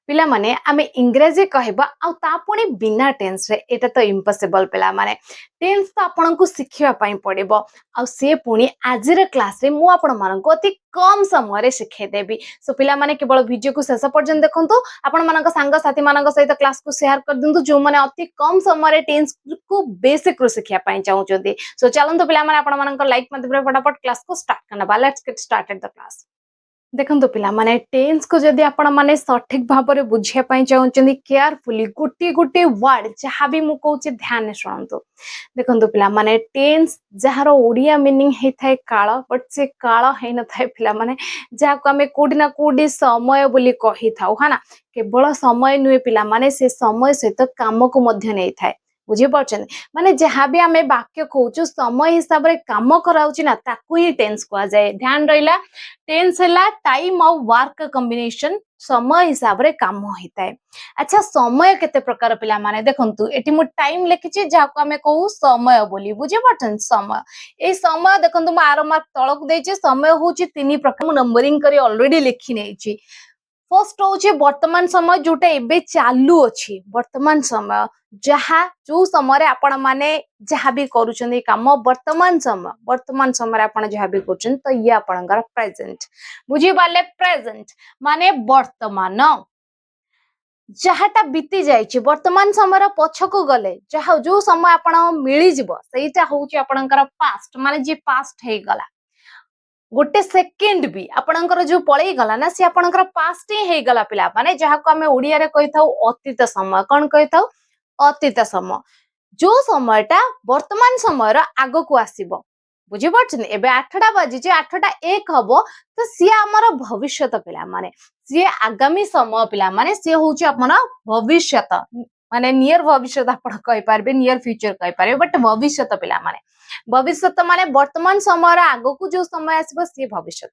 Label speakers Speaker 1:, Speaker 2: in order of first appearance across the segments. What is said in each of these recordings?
Speaker 1: पिला माने आमे इंग्रजी कहबा आ ता पुणी बिना टेंस रे एटा तो इम्पॉसिबल पिला माने टेंस तो आपन को सिखिबा पई पड़िबो आ से पुणी आज रे क्लास रे मु आपन मानन को अति कम समय रे सिखे देबी सो पिला माने केवल वीडियो को शेष पर्यंत देखंतु आपन मानन सांग साथी मानन सहित क्लास को शेयर कर दिंतु जो माने अति कम समय रे टेंस को बेसिक रो सिखिया पई चाहउचंती सो चलंतु पिला माने आपन मानन लाइक माध्यम रे फटाफट क्लास को स्टार्ट करना let's get started the class देखो पिला माने टेंस को जदि आपण माने सठिक भाव में बुझिया पई चाहउचंदी केयरफुली गुटी गुटी वर्ड जहाँ भी मु कहूची ध्यान से शुणु देखो पिला माने टेंस जहार ओडिया मीनिंग हे थाए काल बट से काल हे न थाए पिला माने जहाँ को आमे कोडी ना कोडी समय बोली कहि थाउ हाना केवल समय नुए पिला माने से समय सहित काम को मध्य नै थाए बुझी पार्छन माने जहाँ भी आमे वाक्य कहूचु समय हिसाब रे काम कराउची ना ताकू ही टेंस कहा जाए ध्यान रहिला टेंस हला टाइम और वर्क कॉम्बिनेशन समय हिसाब रे काम होता है अच्छा समय केते प्रकार पिला माने देखंतु एटी मु टाइम लिखिछि जाको हमें कहू समय बोली बुझे पाछन समय ए समय देखंतु म आरो मार्क तळक देछि समय होछि तीन प्रकार मु नंबरिंग करी ऑलरेडी लिखि नेछि फर्स्ट होचे वर्तमान समय जोटा एबे चालू अछि वर्तमान समय जहाँ जो समय आपण माने जहाँ भी करूछन काम वर्तमान समय आपण जहाँ भी करूछन तो ये आपणकर प्रेजेंट बुझी पाले प्रेजेंट माने वर्तमान जहाटा बीती जाइछि वर्तमान समय पछकु गले जहाँ जो समय आपण मिली जिवो सेटा होची आपणकर पास्ट माने जे पास्ट हे गला गोटे सेकेंड भी आपणकर जो पळई गला ना से आपणकर पास्ट ही हे गला पिला माने जहाँ को हमें ओडिया रे कहि थाउ अतीत समय कोन कहि थाउ अतीत समय जो समयटा वर्तमान समय आग को आसीबो बुझी पाछन एबे 8टा बाजी जे 8टा 1 हबो तो सी हमर भविष्यत पिला माने सी आगामी समय पिला माने सी होची अपन भविष्यत माने नियर भविष्यत आपण कहि पारबे नियर फ्यूचर कहि पारबे बट भविष्यत पिला माने वर्तमान समय आग को जो समय आसीबो सी भविष्यत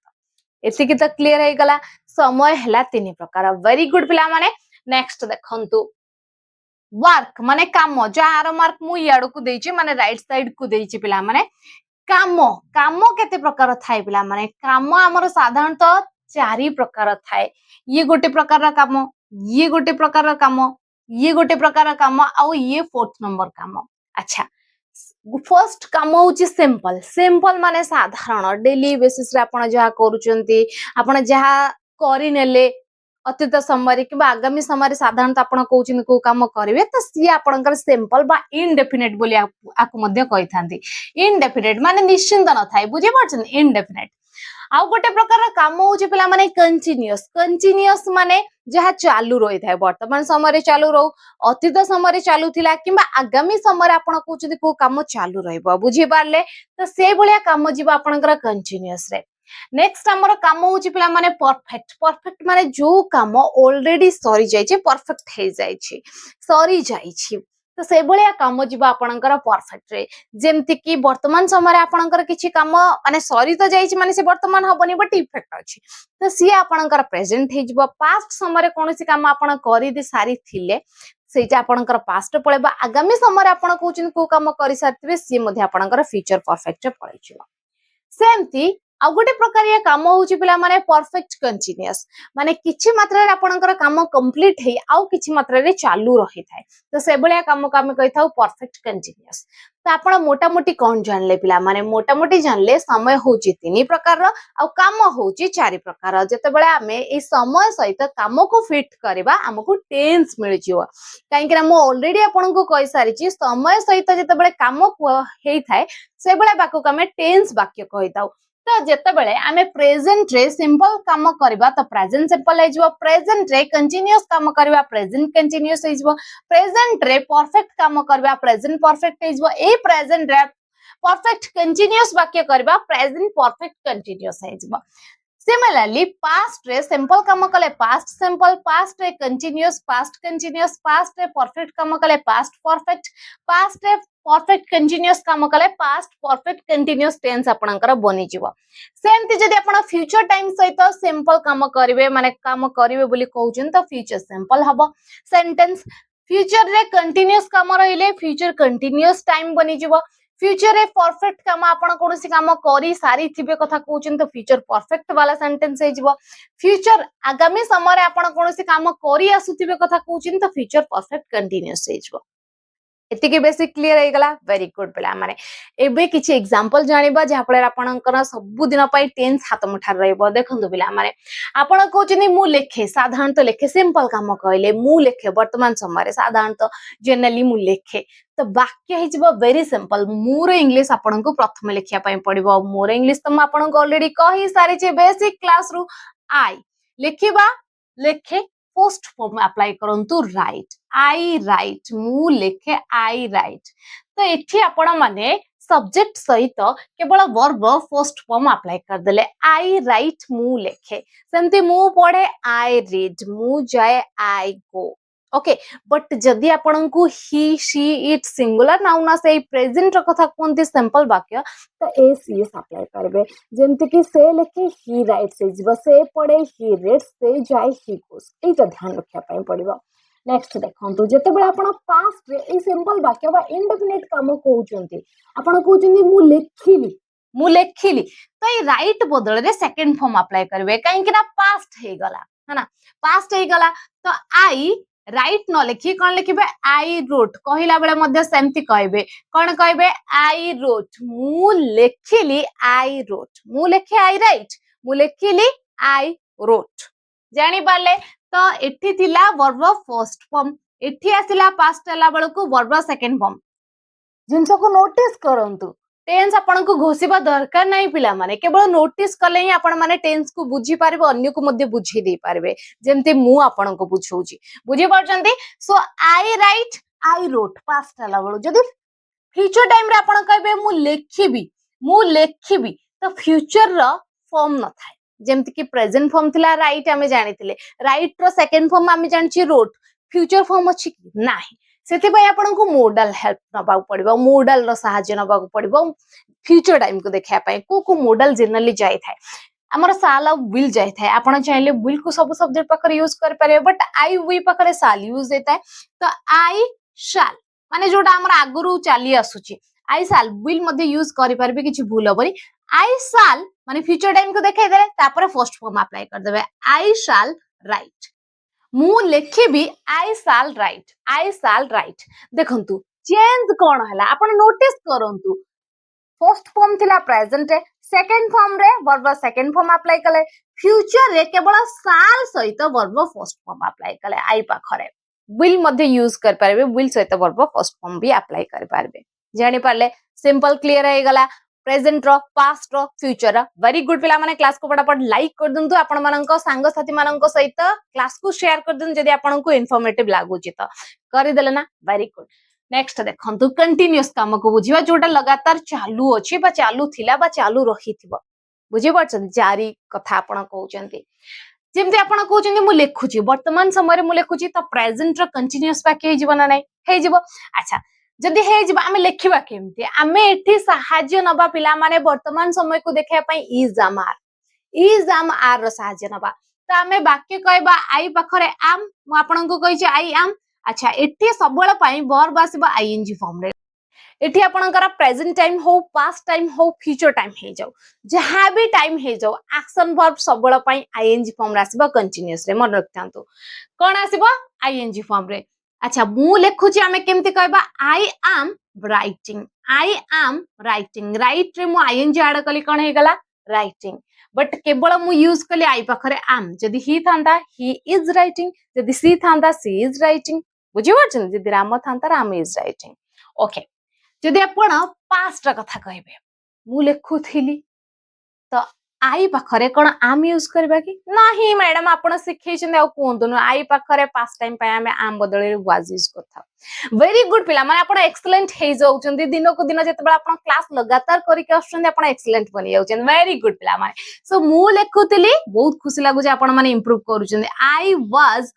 Speaker 1: एति की तो क्लियर हे गला समय हला तीन प्रकार वेरी गुड पिला माने नेक्स्ट देखंतु वर्क माने काम जार मार्क मु याड को देछि माने राइट साइड को देछि पिला माने काम काम केते प्रकार थाए पिला माने काम हमर साधारणतः चारि प्रकार थाए ये गोटे प्रकार काम ये गोटे प्रकार काम ये गोटे प्रकार काम आ ये फोर्थ नंबर काम अच्छा फर्स्ट काम होची सिंपल सिंपल माने साधारण डेली बेसिस रे आपण जहा करूचंती आपण जहा करि नेले अतीत समय कि आगामी समय साधारणतः आपण कहउछिन को काम करिवे तो सी आपणकर सिंपल बा इनडेफिनेट बोली आकु मध्ये कहि थांती इनडेफिनेट माने निश्चिंत न थाए बुझे पाछन इनडेफिनेट आउ गोटे प्रकार काम होची पिला माने कंटीन्यूअस कंटीन्यूअस माने जहा चालू रही थाए वर्तमान समय रे चालू रहू अतीत समय रे चालू थिला किबा आगामी समय रे आपण कहउछिन को काम चालू रहइबो बुझी पारले तो से भलिया काम जीवा आपणकर कंटीन्यूअस रे नेक्स्ट हमर काम होची पिला माने परफेक्ट परफेक्ट माने जो काम ऑलरेडी सरी जाइछे परफेक्ट हे जाइछे सरी जाइछे तो से भलिया काम जीवा आपणकर परफेक्ट रे जेमति कि वर्तमान समय रे आपणकर किछि काम माने सरी तो जाइछे माने से वर्तमान हबनी बट इफेक्ट अछि तो सी आपणकर प्रेजेंट हे जीवा पास्ट समय रे कोनोसी काम आपण करि दे सारी थिले सेटा आपणकर पास्ट पळेबा आगामी समय रे आपण कहउछिन को काम करि सारथिबे सी मध्ये आपणकर फ्यूचर परफेक्ट रे पळैछिबो सेमती आ गोटे प्रकार या काम होची पिला माने परफेक्ट कंटीन्यूअस माने किछि मात्रा रे आपणकर काम कंप्लीट हे आउ किछि मात्रा रे चालू रही थाए तो से भलिया काम को हम कहि थाउ परफेक्ट कंटीन्यूअस तो आपण मोटा मोटी कोन जानले पिला माने मोटा मोटी जानले समय होची तीन प्रकार आ काम होची चारि प्रकार जते बेले हमें ए समय सहित काम को फिट करबा हमको टेंस मिल जिवो काहे कि हम ऑलरेडी आपण को कहि सारी छी समय सहित जते बेले काम हेई थाए से बेले बाको को हम टेंस वाक्य कहि थाउ तो जेते बेले आमे प्रेजेंट रे सिंपल काम करबा तो प्रेजेंट सिंपल हे जिवो प्रेजेंट रे कंटीन्यूअस काम करबा प्रेजेंट कंटीन्यूअस हे जिवो प्रेजेंट रे परफेक्ट काम करबा प्रेजेंट परफेक्ट हे जिवो ए प्रेजेंट रे परफेक्ट कंटीन्यूअस वाक्य करबा प्रेजेंट परफेक्ट कंटीन्यूअस हे जिवो सिमिलरली पास्ट रे सिंपल काम कले पास्ट सिंपल पास्ट रे कंटीन्यूअस पास्ट रे परफेक्ट काम कले पास्ट रे परफेक्ट कंटीन्यूअस काम कले पास्ट परफेक्ट कंटीन्यूअस टेंस आपणकर बनि जिवो सेमति जदि आपण फ्यूचर टाइम सहित सिंपल काम करिवे माने काम करिवे बोली कहउछन तो फ्यूचर सिंपल हबो सेंटेंस फ्यूचर रे कंटीन्यूअस काम रहिले फ्यूचर कंटीन्यूअस टाइम बनि जिवो फ्यूचर रे परफेक्ट काम आपण कोनोसी काम करी सारी थिबे कथा कहउछन तो फ्यूचर परफेक्ट वाला सेंटेंस हे जिवो फ्यूचर आगामी समय रे आपण कोनोसी काम करी आसुथिबे कथा कहउछन तो फ्यूचर परफेक्ट कंटीन्यूअस हे जिवो एतिके बेसिक क्लियर हो गला वेरी गुड पिला माने एबे किछि एग्जांपल जानिबा जे आपले आपनकर सब दिन पई टेंस हाथ मुठार रहइबो देखंतु पिला माने आपण कहउछनी मु लेखे साधारणतः लेखे सिंपल काम कहले मु लेखे वर्तमान समय रे साधारणतः जनरली मु लेखे तो वाक्य हे जिवो वेरी सिंपल मोर इंग्लिश आपन को प्रथम लेखिया पई पड़िबो मोर इंग्लिश तो म आपन को ऑलरेडी कहि सारी छे बेसिक क्लास रु आई लेखिबा लेखे पोस्ट फॉर्म अप्लाई करंतु राइट आई राइट मु लेखे आई राइट तो एठी आपण माने सब्जेक्ट सहित केवल वर्ब फर्स्ट फॉर्म अप्लाई कर देले आई राइट मु लेखे सेमती मु पढ़े आई रीड मु जाए आई गो ओके बट जदि आपण को ही शी इट सिंगुलर नाउन से प्रेजेंट कथा कोनती सिंपल वाक्य तो ए सी एस अप्लाई करबे जेमति कि से लेखे ही राइट से जीव से पढ़े ही रीड्स से जाए ही गोस एटा ध्यान रखिया पई पड़िबो नेक्स्ट देखंतु जते बेला आपण पास्ट रे ए सिंपल वाक्य बा इंडेफिनिट काम कहउचंती आपण कहउचंती मु लेखिली तो ए राइट बदल रे सेकंड फॉर्म अप्लाई करबे काहे कि ना पास्ट हे गला है ना पास्ट हे गला तो आई राइट न लिखी कौन लिखे आई रोट कहला बेले मध्य सेमती कहबे कौन कहबे आई रोट मु लेखिली आई रोट मु लेखे आई राइट मु लेखिली आई रोट जानि पाले तो एठी थिला वर्ब फर्स्ट फॉर्म एठी आसिला पास्ट हला बेल को वर्ब सेकंड फॉर्म जिनस को नोटिस करंतु टेंस आपन को घोषिबा दरकार नहीं पिला माने केवल नोटिस कले ही आपन माने टेंस को बुझी पारबे अन्य को मध्ये बुझी दे पारबे जेमते मु आपन को बुझौची बुझी परचंती सो आई राइट आई रोट पास्ट हला बेल जदी फ्यूचर टाइम रे आपन कहबे मु लेखिबी तो फ्यूचर रो फॉर्म न थाए जेमते कि प्रेजेंट फॉर्म थिला राइट हमें जानिथिले राइट रो सेकंड फॉर्म हमें जानछि रोट फ्यूचर फॉर्म अछि कि नाही सेति पय आपन को मोडल हेल्प नबा पड़िबो मोडल रो सहायता नबा पड़िबो फ्यूचर टाइम को देखिया पय को मोडल जनरली जाय थाए हमर साल आ विल जाय थाए आपन चाहिले विल को सब सब्जेक्ट पकर यूज कर पारे बट आई वी पकर साल यूज देता है तो आई शाल माने जोटा हमर आगुरु चाली आसुची आई साल विल मध्ये यूज करि पारबे किछि भूल होबरी आई साल माने फ्यूचर टाइम को देखाई देले तापर फर्स्ट फॉर्म अप्लाई कर देबे आई शाल राइट मु लेखिबी आई साल राइट देखंतु चेंज कोन हला आपण नोटिस करंतु फर्स्ट फॉर्म थिला प्रेजेंट रे सेकंड फॉर्म रे वर्ब सेकंड फॉर्म अप्लाई कले फ्यूचर रे केवल साल सहित वर्ब फर्स्ट फॉर्म अप्लाई कले आई पाखरे विल मध्ये यूज कर पारबे विल सहित वर्ब फर्स्ट फॉर्म भी अप्लाई कर पारबे जानि पारले सिंपल क्लियर हे गला प्रेजेंट रो पास्ट रो फ्यूचर रो वेरी गुड पिला माने क्लास को फटाफट लाइक कर दंतु आपण मानक संग साथी मानक सहित क्लास को शेयर कर दन जदी आपण को इन्फॉर्मेटिव लागु छि तो करि देले ना वेरी गुड नेक्स्ट देखंतु कंटीन्यूअस काम को बुझिबा जोटा लगातार चालू अछि बा चालू थिला बा चालू रहिथिबो बुझि परछन जारी कथा आपण कहउचंती जेमति आपण कहउचंती मु लेखुची वर्तमान समय रे मु लेखुची तो प्रेजेंट रो कंटीन्यूअस वाक्य हे जीवन नै हे जीवो अच्छा जदि हे जिबा आमे लेखिबा केमति आमे एठी सहाय्य नबा पिला माने वर्तमान समय को देखिया पई इज आम आर रो सहाय्य नबा त आमे वाक्य कहबा आई पखरे आम मु आपन को कहि छै आई आम अच्छा एठी सबबेल पई वर्ब आसीबा आईएनजी फॉर्म रे एठी आपनकर प्रेजेंट टाइम हो पास्ट टाइम हो फ्यूचर टाइम हे जाऊ जहा भी टाइम हे जाऊ एक्शन वर्ब सबबेल पई आईएनजी फॉर्म रे आसीबा कंटीन्यूअस रे मन रखतांतु कोन आसीबा आईएनजी फॉर्म रे अच्छा मु लेखुची आमे केमति कहबा आई एम राइटिंग राइट रे मु आईएनजी ऐड कली कोन हे गला राइटिंग बट केवल मु यूज कली आई पाखरे एम जदी ही थांदा ही इज राइटिंग जदी सी थांदा सी इज राइटिंग बुझि परछन जदी राम थांदा राम इज राइटिंग ओके जदी आपण पास्ट रा कथा कहबे मु लेखुथिली तो आई पाखरे कोन आम यूज करबा कि नाही मैडम आपण सिखै छन आ कोंतु न आई पाखरे पास्ट टाइम पय आमे आम बदले वाज यूज करथा वेरी गुड पिला माने आपण एक्सीलेंट हे जाउछन्ती दिन को दिन जते बडा आपण क्लास लगातार करि के आछन्ती आपण एक्सीलेंट बनि जाउछन वेरी गुड पिला माने सो मु लेखुतिली बहुत खुशी लागु जे आपण माने इंप्रूव करूछन्ती आई वाज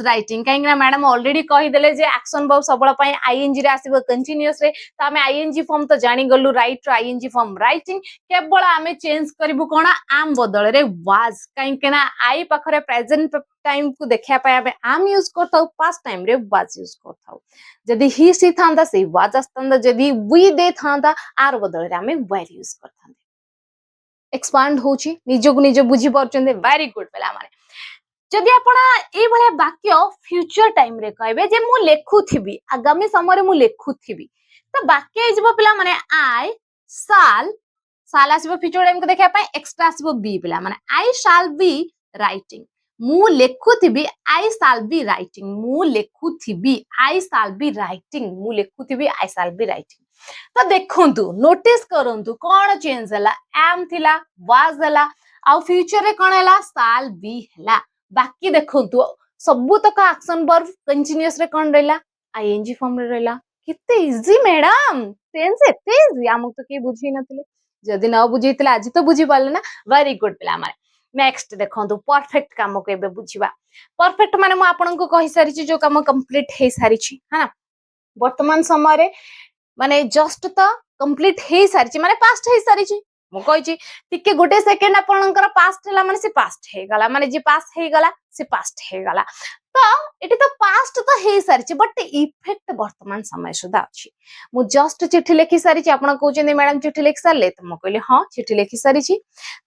Speaker 1: राइटिंग कहीं ना मैडम ऑलरेडी कही देले जे एक्शन वर्ब सबल पई आईएनजी रे आसीबो कंटीन्यूअस रे त हमें आईएनजी फॉर्म तो जानि गलु राइट रो आईएनजी फॉर्म राइटिंग केवल हमें चेंज करबु कोन आम बदल रे वाज कहीं ना आई पाखरे प्रेजेंट टाइम को देखा पाए आम यूज करथाउ पास्ट टाइम रे वाज यूज करथाउ जदी ही सी थांदा से वाज आस्तांदा जदी वी दे थांदा आर बदल रे हमें वेर यूज करथांदे एक्सपांड होची निजो निज बुझी परचंदे वेरी गुड पेला माने जदि आपण ए भले वाक्य फ्यूचर टाइम रे कहबे जे मु लेखुथिबी आगामी समय रे मु लेखुथिबी तो वाक्य हे जबो पिला माने आई साल साल आसीबो फ्यूचर टाइम को देखा पाए एक्स्ट्रा आसीबो बी पिला माने आई शाल बी राइटिंग मु लेखुथिबी आई शाल बी राइटिंग मु लेखुथिबी आई शाल बी राइटिंग मु लेखुथिबी आई शाल बी राइटिंग तो देखंतु नोटिस करंतु कोन चेंज हला एम थिला वाज हला आ फ्यूचर रे कोन हला शाल बी हला बाकी देखंतु सबु तक एक्शन वर्ब कंटीन्यूअस रे कोन रहला आईएनजी फॉर्म रे रहला किते इजी मैडम टेंस एते इजी हमक तो के बुझी नथिले जदि न बुझीतले आज तो बुझी पाले ना वेरी गुड पिला माने नेक्स्ट देखंतु परफेक्ट काम को एबे बुझिबा परफेक्ट माने म आपन को कहि सारी छी जो काम कंप्लीट हे सारी छी हां वर्तमान समय रे माने जस्ट तो कंप्लीट हे सारी छी माने पास्ट हे सारी छी मु कहि छी टिके गोटे सेकंड आपनकर पास्ट हला माने से पास्ट हे गला माने जे पास्ट हे गला से पास्ट हे गला तो एटी तो पास्ट तो हे सारी छी बट इफेक्ट वर्तमान समय सुधा अछि मु जस्ट चिट्ठी लिखि सारी छी आपन कहउछन मैडम चिट्ठी लिखि सारले तो मु कहली हां चिट्ठी लिखि सारी छी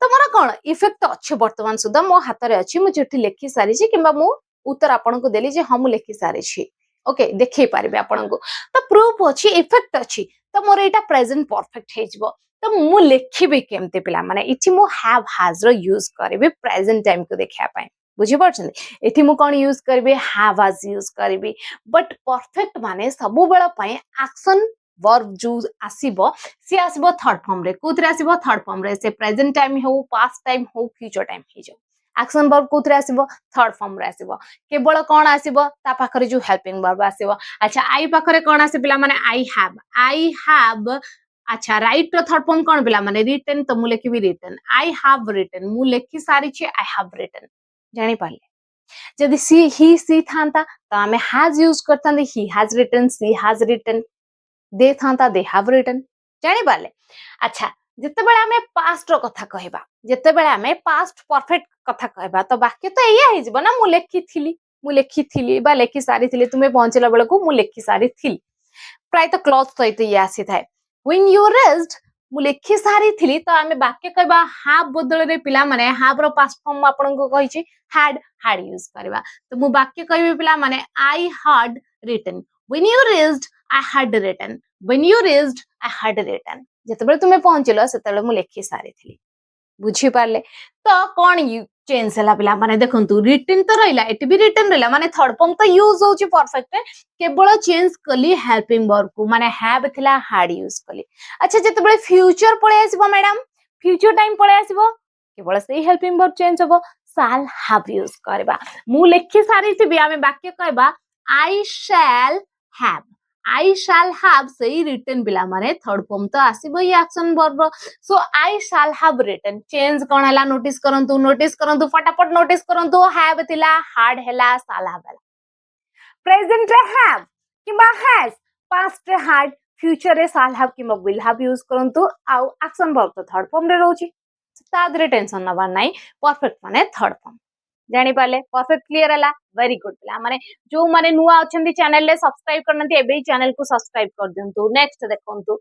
Speaker 1: तो मोर कोन इफेक्ट अछि वर्तमान सुधा मो हाथ रे अछि मु चिट्ठी लिखि सारी छी किबा मु उत्तर आपन को देली जे हां मु लिखि सारी छी ओके देखै पारबे आपन को तो प्रूफ अछि इफेक्ट अछि तो मोर एटा प्रेजेंट परफेक्ट हे जबो तो मु लिखिबे केमते पिला माने इछि मु हैव हैज रो यूज करबे प्रेजेंट टाइम को देखा पाए बुझी परछन एथि मु कोन यूज करबे हैव हैज यूज करबे बट परफेक्ट माने सबु बेला पाए एक्शन वर्ब जो आसीबो से आसीबो थर्ड फॉर्म रे कोथरे आसीबो थर्ड फॉर्म रे से प्रेजेंट टाइम हो पास्ट टाइम हो फ्यूचर टाइम हे जो एक्शन वर्ब कोथरे आसीबो थर्ड फॉर्म रे आसीबो केवल कोन आसीबो ता पाखरे जो हेल्पिंग वर्ब आसीबो अच्छा आई पाखरे कोन आसी पिला माने आई हैव अच्छा राइट रो थर्ड फॉर्म कोन पिला माने रिटन तो मु लिखिबी रिटन आई हैव रिटन मु लिखि सारी छी आई हैव रिटन जानि पाले जदि सी ही सी थांता तो हमें हैज यूज करतांदे he has written she has written दे थांता दे हैव रिटन जानि पाले अच्छा जते बेले हमें पास्ट रो कथा कहबा जते बेले हमें पास्ट परफेक्ट कथा कहबा तो वाक्य तो एया हे जबो ना मु लेखिथिली बा लेखि सारी थिली तुमे पहुंचला बेले को मु लेखि सारी थिली प्राय तो क्लॉज सहित ये आसी थाए व्हेन यू रेस्ट मु लेखि सारी थिली तो आमे वाक्य कहबा हैव बदल रे पिला माने हैव रो पास्ट फॉर्म आपन को कहि छी हैड यूज करबा तो मु वाक्य कहबे पिला माने I had written when you rest I had written when you rest I had written जते बेले तुमे पहुंचलो सेते बेले मु लेखि सारी थिली बुझी पारले तो कोन यू चेंज हला पिला माने देखंतु रिटन तो रहला एटी भी रिटन रहला माने थर्ड फॉर्म तो यूज होची परफेक्ट केवल चेंज कली हेल्पिंग वर्ब को माने हैव थिला हैड यूज कली अच्छा जते बेले फ्यूचर पळे आसीबो मैडम फ्यूचर टाइम पळे आसीबो केवल सेही हेल्पिंग वर्ब चेंज होबो शाल हैव यूज करबा मु लेखि सारी थिबी आमे वाक्य कहबा आई शैल हैव सही रिटन पिला माने थर्ड फॉर्म तो आसीबो ये action verb so I shall have written change कोन हला नोटिस करंतु फटाफट नोटिस करंतु हैव थिला हार्ड हला शैल हैव हला प्रेजेंट रे हैव किबा हैज पास्ट रे हैड फ्यूचर रे शैल हैव किबा विल हैव यूज करंतु आउ एक्शन वर्ब तो थर्ड फॉर्म रे रहउची तादरे टेंशन नबा नाही परफेक्ट माने थर्ड फॉर्म जानि पाले परफेक्ट क्लियर हला वेरी गुड पिला माने जो माने नुआ अछंती चैनल ले सब्सक्राइब करनती एबे चैनल को सब्सक्राइब कर दियंतु नेक्स्ट देखंतु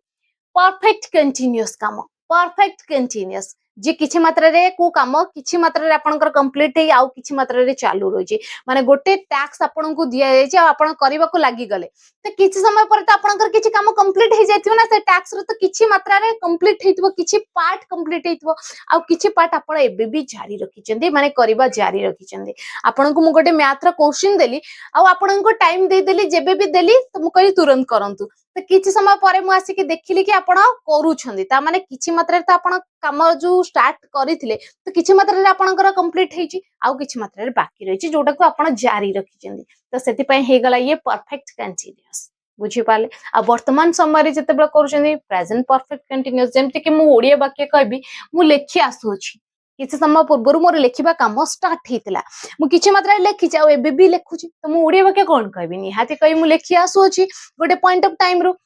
Speaker 1: परफेक्ट कंटीन्यूअस काम परफेक्ट कंटीन्यूअस जे किछि मात्रा रे को काम किछि मात्रा रे आपनकर कंप्लीट हे आउ किछि मात्रा रे चालू रहि जे माने गोटे टास्क आपन को दिया जाय जे आपन करबा को लागि गले तो किछि समय पर तो आपनकर किछि काम कंप्लीट हे जायथिबो ना से टास्क रे तो किछि मात्रा रे कंप्लीट हेतिबो किछि पार्ट कंप्लीट हेतिबो आउ किछि पार्ट आपन एबे भी जारी रखिचंदी माने करबा जारी रखिचंदी आपन को मु गोटे मैथ रो क्वेश्चन देली आउ आपन को टाइम दे देली जेबे भी देली तो मु कहि तुरंत करंतु तो किछि समय परे मु आसी के देखिली कि आपण करूछंदी ता माने किछि मात्रा रे तो आपण काम जो स्टार्ट करिथिले तो किछि मात्रा रे आपणकर कंप्लीट हेछि आउ किछि मात्रा रे बाकी रहिछि जोटा को आपण जारी रखिचंदी तो सेति पय हे गला ये परफेक्ट कंटीन्यूअस बुझी पाले आ वर्तमान समय रे जते बेला करूछंदी प्रेजेंट परफेक्ट कंटीन्यूअस जेमति कि मु ओडिया वाक्य कहबी मु लेखि आसुछि किछि समय पूर्व मोर लेखिबा काम स्टार्ट हेतिला मु किछि मात्रा रे लेखि जाउ एबे भी लेखुछि तो मु ओडिया वाक्य कोन कहबी निहाती कहि मु लेखि आसुछि गोटे पॉइंट ऑफ टाइम रो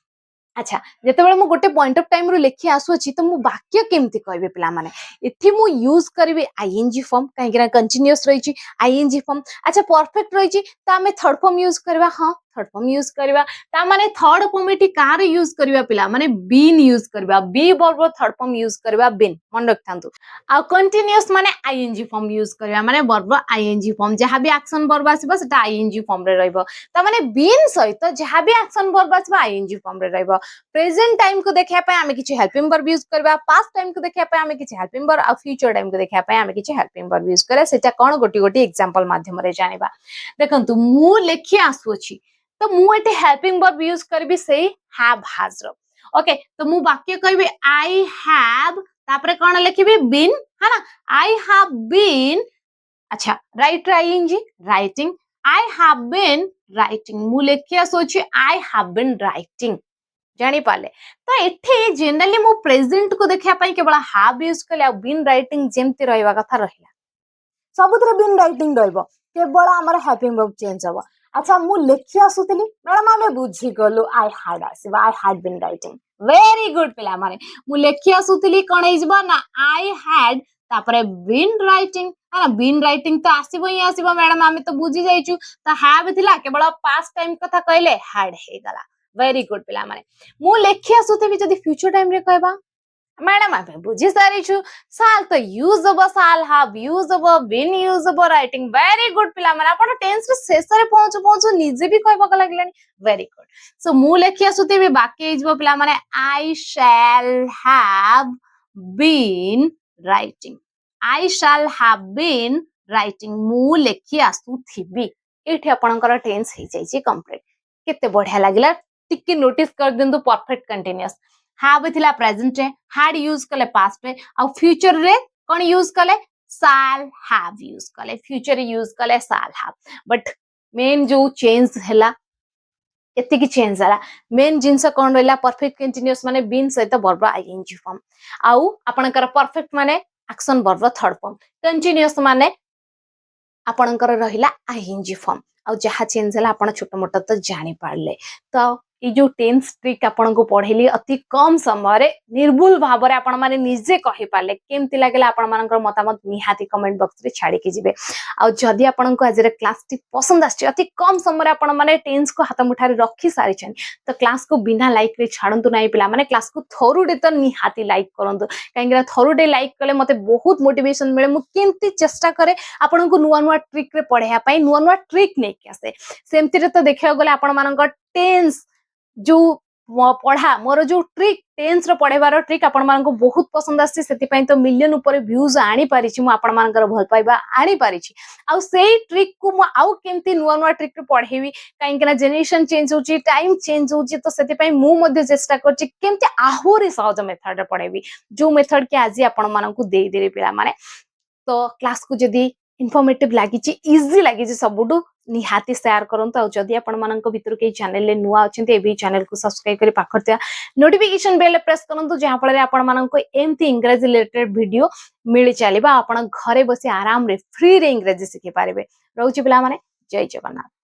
Speaker 1: अच्छा जेतेबेले मु गोटे पॉइंट ऑफ टाइम रो लिखि आसुची तो मु वाक्य केमती कहबे पिला माने इथि मु यूज करबे आईएनजी फॉर्म काहे कि कंटीन्यूअस रहिची आईएनजी फॉर्म अच्छा परफेक्ट रहिची तो हमें थर्ड फॉर्म यूज करबा हां थर्ड फॉर्म यूज करबा ता माने थर्ड फॉर्म एटी कार यूज करबा पिला माने बीन यूज करबा बी वर्ब थर्ड फॉर्म यूज करबा बीन मन रखथांतु आ कंटीन्यूअस माने आईएनजी फॉर्म यूज करबा माने वर्ब आईएनजी फॉर्म जहां भी एक्शन वर्ब आसीबो सेटा आईएनजी फॉर्म रे रहइबो ता माने बीन सहित जहां भी एक्शन वर्ब आसीबो आईएनजी फॉर्म रे रहइबो प्रेजेंट टाइम को देखिया पे आमे किछि हेल्पिंग वर्ब यूज करबा पास्ट टाइम को देखिया पे आमे किछि हेल्पिंग वर्ब आ फ्यूचर टाइम को देखिया पे आमे किछि हेल्पिंग वर्ब यूज करे सेटा कोन गोटी गोटी एग्जांपल माध्यम रे जानिबा देखंतु मु लेखि आसुछि तो मु एटे हेल्पिंग वर्ब यूज करबी से हैव हैज रो ओके तो मु वाक्य कहबी आई हैव तापरे कोन लिखिबी बीन है ना आई हैव बीन अच्छा write I N G writing I have been writing मु लेखि आसुछि आई हैव बीन राइटिंग जानी पाले तो एठी जनरली मु प्रेजेंट को देखिया पई केवल हैव यूज कले आ बीन राइटिंग जेमति रहइबा कथा रहिला सबुतरे बीन राइटिंग रहइबो केवल हमर हेल्पिंग वर्ब चेंज हबो अच्छा मु लेखि आसुतली मैडम आमे बुझी गलु आई हैड आसीबा I had been writing very good पिला माने मु लेखि आसुतली कोन हिजबो ना आई हैड तापरे बीन राइटिंग है ना बीन राइटिंग तो आसीबो ही आसीबो मैडम आमे तो बुझी जाइचु तो हैव थिला केवल पास्ट टाइम कथा कहले हैड हे गला वेरी गुड पिला माने मु लेखि आसुतबी जदी फ्यूचर टाइम रे कहबा मैडम आमे बुझी सारी छु साल तो यूज अब साल हैव यूज अब बीन यूज अब राइटिंग वेरी गुड पिला माने आपण टेंस रे शेष रे पहुंचु पहुंचु निजे भी कहबा का लागलानी वेरी गुड सो मु लेखि आसुते भी बाकी इजबो पिला माने I shall have been writing I shall have been writing मु लेखि आसुथिबी एठी आपणकर टेंस हे जाई छी कंप्लीट केते बढ़िया लागिला टिके नोटिस कर देंतु परफेक्ट कंटीन्यूअस हैव थिला प्रेजेंट रे had यूज कले पास्ट रे आ फ्यूचर रे कोन यूज कले shall have यूज कले फ्यूचर यूज कले shall have बट मेन जो चेंज हैला एते की चेंज हला मेन जिंस कोन रहला परफेक्ट कंटीन्यूअस माने बीन सहित वर्ब आईएनजी फॉर्म आउ आपनकर परफेक्ट माने action verb third form continuous माने आपनकर रहिला आईएनजी फॉर्म आ जहा चेंज हला आपण छोट मोट तो जानि पारले तो ये जो टेंस ट्रिक आपन को पढ़ेली अति कम समय रे निर्भुल भाव रे आपन माने निजे कहि पाले केमति लागला आपन मानकर मतामत निहाती कमेंट बॉक्स रे छाडी के जिवे आ जदी आपन को आज रे क्लास टी पसंद आछि अति कम समय रे आपन माने टेंस को हाथ मुठारे रखी सारी छन तो क्लास को बिना लाइक रे छाडंतु नाही पिला माने क्लास को थरुडे तो निहाती लाइक करंतु काहेकि थरुडे लाइक कले मते बहुत मोटिवेशन मिले मु केमति चेष्टा करे आपन को नुवा नुवा ट्रिक रे पढेया पई नुवा नुवा ट्रिक नै के आसे सेमति रे तो देखिया गले आपन मानकर टेंस जो पढ़ा मोर जो ट्रिक टेंस रो पढ़ेबार ट्रिक आपण मान को बहुत पसंद आसी सेति पई तो मिलियन ऊपर व्यूज आनी पारि छि मु आपण मानकर भल पाइबा आनी पारि छि आ सेही ट्रिक को मु आउ केमति नुवा नुवा ट्रिक रे पढ़ेबी काहे कि ना जनरेशन चेंज होची टाइम चेंज होची तो सेति पई मु मध्ये चेष्टा करछि केमति आहुरी सहज मेथड रे पढ़ेबी जो मेथड के आज आपण मान को देई देरे पिला माने तो क्लास को जदी इनफॉर्मेटिव लागि छि इजी लागि छि सबुडू निहाती शेयर करंतु आ जदी आपण मानक भितर के चैनल ले नुवा अछंते एबी चैनल को सब्सक्राइब करी पाखरतिया नोटिफिकेशन बेल प्रेस करंतु जहां फळे आपण मानक एमती इंग्लिश रिलेटेड वीडियो मिलि चलीबा आपण घरे बसी आराम रे फ्री रे इंग्लिश सिखि पारिबे रहउछि पिला माने जय जगन्नाथ।